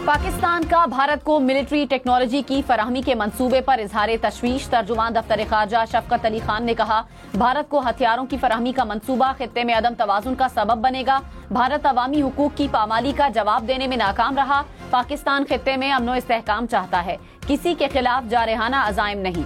पाकिस्तान का भारत को military technology की फराहमी के मंसूबे पर इजहार तशवीश। तर्जुमान दफ्तर ख़ारजा शफकत अली खान ने कहा, भारत को हथियारों की फराहमी का मंसूबा खित्ते में अदम तवाज़ुन का सबब बनेगा। भारत अवामी हुकूक की पामाली का जवाब देने में नाकाम रहा। पाकिस्तान खित्ते में अमनो इस्तेहकाम चाहता है, किसी के खिलाफ जारहाना अज़ाइम नहीं।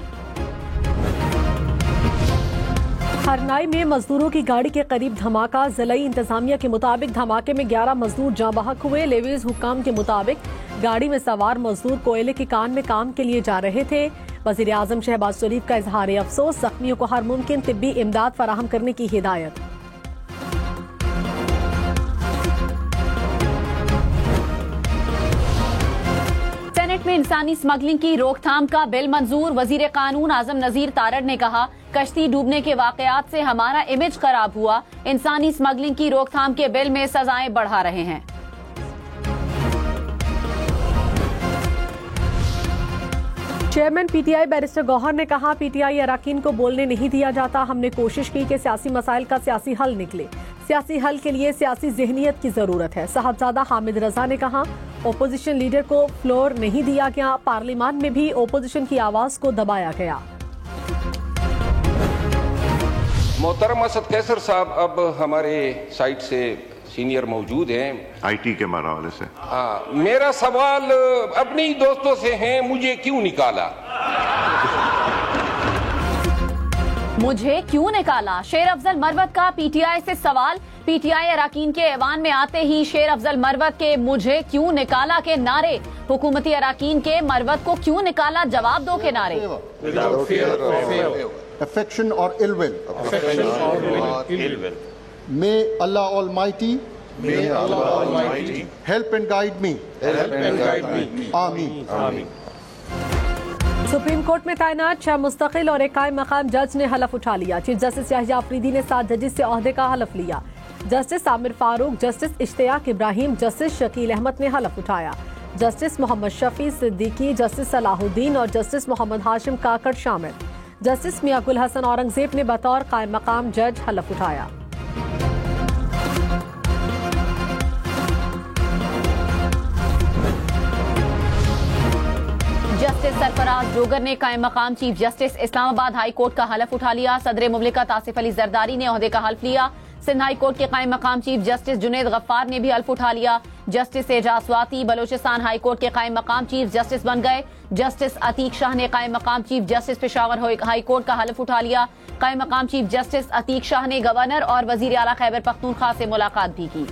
हरनाई में मजदूरों की गाड़ी के करीब धमाका। ज़िलाई इंतजामिया के मुताबिक धमाके में 11 मजदूर जाँ बहक हुए। लेवीज हुक्काम के मुताबिक गाड़ी में सवार मजदूर कोयले की कान में काम के लिए जा रहे थे। वज़ीर आज़म शहबाज शरीफ का इजहार अफसोस, जख्मियों को हर मुमकिन तिब्बी इमदाद फराहम करने की हिदायत। सेनेट में इंसानी स्मगलिंग की रोकथाम का बिल मंजूर। वजीर कानून आजम नजीर तारड़ ने कहा, कश्ती डूबने के वाकयात से हमारा इमेज खराब हुआ। इंसानी स्मगलिंग की रोकथाम के बिल में सजाएं बढ़ा रहे हैं। चेयरमैन पीटीआई बैरिस्टर गौहर ने कहा, पीटीआई अराकीन को बोलने नहीं दिया जाता। हमने कोशिश की कि सियासी मसाइल का सियासी हल निकले। सियासी हल के लिए सियासी ज़हनियत की जरूरत है। साहबजादा हामिद रजा ने कहा, ओपोजिशन लीडर को फ्लोर नहीं दिया गया। पार्लियामान में भी ओपोजिशन की आवाज को दबाया गया। मोहतरम असद कैसर साहब अब हमारे साइड से सीनियर मौजूद हैं आईटी के हवाले से। मेरा सवाल अपने ही दोस्तों से है, मुझे क्यों निकाला? मुझे क्यों निकाला? शेर अफजल मरवत का पीटीआई से सवाल। पीटीआई अराकीन के ऐवान में आते ही शेर अफजल मरवत के मुझे क्यों निकाला के नारे। हुकूमती अराकीन के मरवत को क्यों निकाला जवाब दो के नारे। Affection or ill will. May Allah Almighty help and guide me. Ameen. Supreme court में तैनात 6 मुस्तकिल और एक कायम मकाम जज ने हलफ उठा लिया। चीफ जस्टिस याहिया अफरीदी ने 7 जजेस से ओहदे का हलफ लिया। Justice Amir Farooq, justice Ishtiaq Ibrahim, justice Shakeel Ahmed ने हलफ उठाया। जस्टिस मोहम्मद शफी सिद्दीकी, जस्टिस सलाहुद्दीन और जस्टिस मोहम्मद हाशिम काकड़ शामिल। जस्टिस मियां गुल हसन औरंगजेब ने बतौर कायम मकाम जज हलफ उठाया। जस्टिस सरफराज जोगर ने कायम मकाम chief justice Islamabad high court का हलफ उठा लिया। सदर मुमलिकत आसिफ अली जरदारी ने ओहदे का हल्फ लिया। सिंध हाई कोर्ट के कायम मकाम चीफ जस्टिस जुनैद गफ्फार ने भी हल्फ उठा लिया। Justice Ejaz Swati Balochistan high court के कायम मकाम चीफ जस्टिस बन गए। जस्टिस अतीक शाह ने कायम मकाम chief justice Peshawar high court का हल्फ उठा लिया। कायम मकाम चीफ जस्टिस अतीक शाह ने गवर्नर और वजीर आला खैबर पख्तूनख्वा से मुलाकात भी की।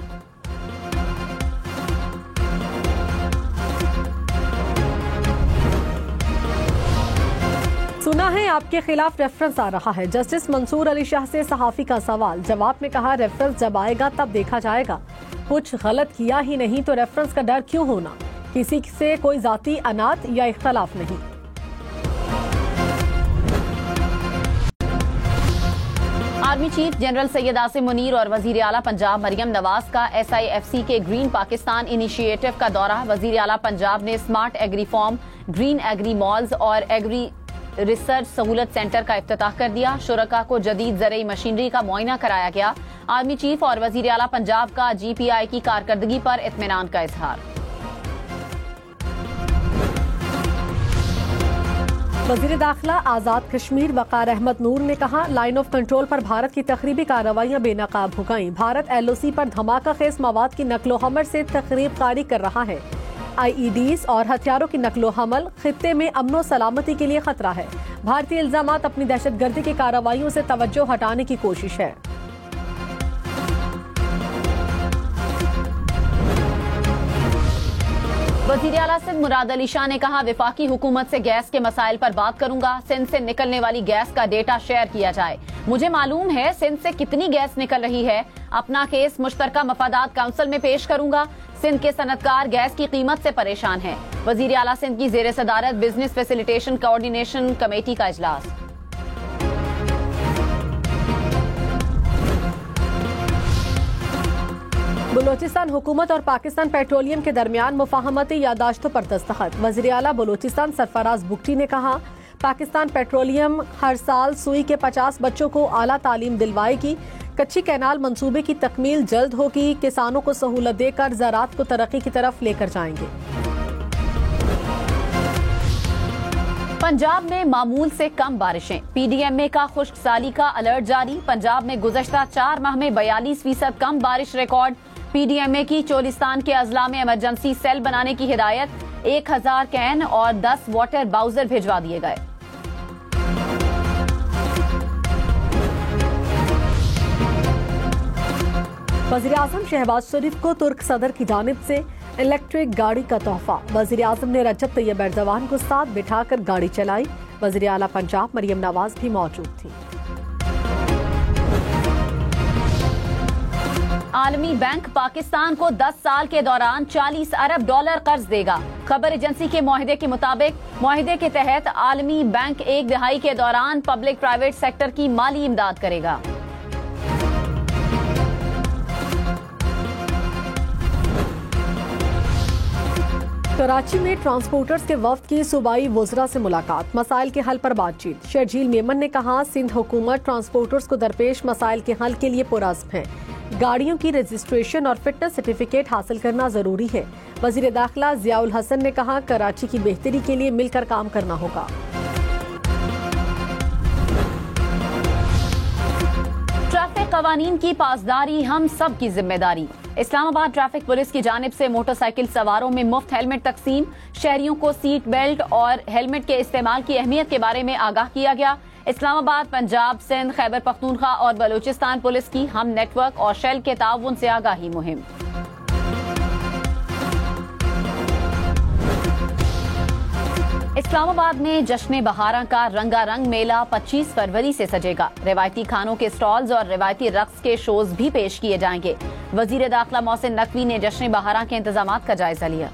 सुना है आपके खिलाफ रेफरेंस आ रहा है। जस्टिस मंसूर अली शाह से सहाफी का सवाल। जवाब में कहा, रेफरेंस जब आएगा तब देखा जाएगा। कुछ गलत किया ही नहीं तो रेफरेंस का डर क्यों होना। किसी से कोई जाती अनात या इख्तलाफ नहीं। Army chief general Syed Asim Munir और वजीर आला पंजाब मरियम नवाज का SIFC के ग्रीन पाकिस्तान इनिशिएटिव का दौरा। वजीर आला पंजाब ने smart agri farm, green agri malls और एग्री रिसर्च सहूलत सेंटर का इफ्तिताह कर दिया। शुरका को जदीद ज़रई मशीनरी का मुआयना कराया गया। आर्मी चीफ और वजीर आला पंजाब का GPI की कारकर्दगी पर इत्मीनान का इजहार। वज़ीर दाखिला आज़ाद कश्मीर वक़ार अहमद नूर ने कहा, लाइन ऑफ कंट्रोल पर भारत की तखरीबी कार्रवाइयां बेनकाब हो गईं। भारत LOC पर धमाका खेज मवाद की नकलो हमल से तखरीब कारी कर रहा है। IEDs और हथियारों की नकलो हमल खित्ते में अमनो सलामती के लिए खतरा है। भारतीय इल्जामात अपनी दहशतगर्दी की कार्रवाइयों से तवज्जो हटाने की कोशिश है। वज़ीर आला सिंध मुराद अली शाह ने कहा, विफाकी हुकूमत से गैस के मसाइल पर बात करूंगा। सिंध से निकलने वाली गैस का डेटा शेयर किया जाए। मुझे मालूम है सिंध से कितनी गैस निकल रही है। अपना केस मुश्तरका मफादात काउंसिल में पेश करूंगा। सिंध के सनतकार गैस की कीमत से परेशान हैं। वज़ीर आला सिंध की ज़ेर सदारत बिजनेस फैसिलिटेशन कोऑर्डिनेशन कमेटी का इजलास। बलोचिस्तान हुकूमत और पाकिस्तान पेट्रोलियम के दरमियान मुफाहमती यादाश्तों पर दस्तखत। वज़ीर आला बलोचिस्तान सरफराज बुगटी ने कहा, पाकिस्तान पेट्रोलियम हर साल सुई के 50 बच्चों को आला तालीम दिलवाएगी। कच्ची कैनाल मंसूबे की तकमील जल्द होगी। किसानों को सहूलत देकर ज़राअत को तरक्की की तरफ लेकर जाएंगे। पंजाब में मामूल से कम बारिशें, पीडीएमए का खुश्क साली का अलर्ट जारी। पंजाब में गुज़श्ता 4 माह में 42% कम बारिश रिकॉर्ड। पीडीएमए की चोलिस्तान के अजला में इमरजेंसी सेल बनाने की हिदायत। 1000 कैन और 10 वाटर बाउजर भिजवा दिए गए। वज़ीर-ए-आज़म शहबाज शरीफ को तुर्क सदर की जानिब से इलेक्ट्रिक गाड़ी का तोहफा। वज़ीर-ए-आज़म ने रजब तैयब एर्दोगान को साथ बिठाकर गाड़ी चलाई। वज़ीर आला पंजाब मरियम नवाज भी मौजूद थी। आलमी बैंक पाकिस्तान को 10 साल के दौरान $40 अरब कर्ज देगा। खबर एजेंसी के मुआहदे के मुताबिक मुआहदे के तहत आलमी बैंक 1 दहाई के दौरान पब्लिक प्राइवेट सेक्टर की माली इमदाद करेगा। कराची में ट्रांसपोर्टर्स के वफ्द की सूबाई वुज़रा से मुलाकात, मसाइल के हल पर बातचीत। शर्जील मेमन ने कहा, सिंध हुकूमत ट्रांसपोर्टर्स को दरपेश मसाइल के हल के लिए पुरअज़्म है। गाड़ियों की रजिस्ट्रेशन और फिटनेस सर्टिफिकेट हासिल करना जरूरी है। वज़ीर दाखिला ज़ियाउल हसन ने कहा, कराची की बेहतरी के लिए मिलकर काम करना होगा। ट्रैफिक कवानीन की पासदारी हम सब की जिम्मेदारी। इस्लामाबाद ट्रैफिक पुलिस की जानिब से मोटरसाइकिल सवारों में मुफ्त हेलमेट तकसीम। शहरियों को सीट बेल्ट और हेलमेट के इस्तेमाल की अहमियत के बारे में आगाह किया गया। इस्लामाबाद, पंजाब, सिंध, खैबर पख्तूनख्वा और बलूचिस्तान पुलिस की हम नेटवर्क और शेल के ताउन से आगाही मुहिम। इस्लामाबाद में जश्न बहारा का रंगारंग मेला 25 फरवरी से सजेगा। रिवायती खानों के स्टॉल्स और रिवायती रक्स के शोज भी पेश किए जाएंगे। वजीर दाखिला मोहसिन नकवी ने जश्न बहारा के इंतजामात का जायजा लिया।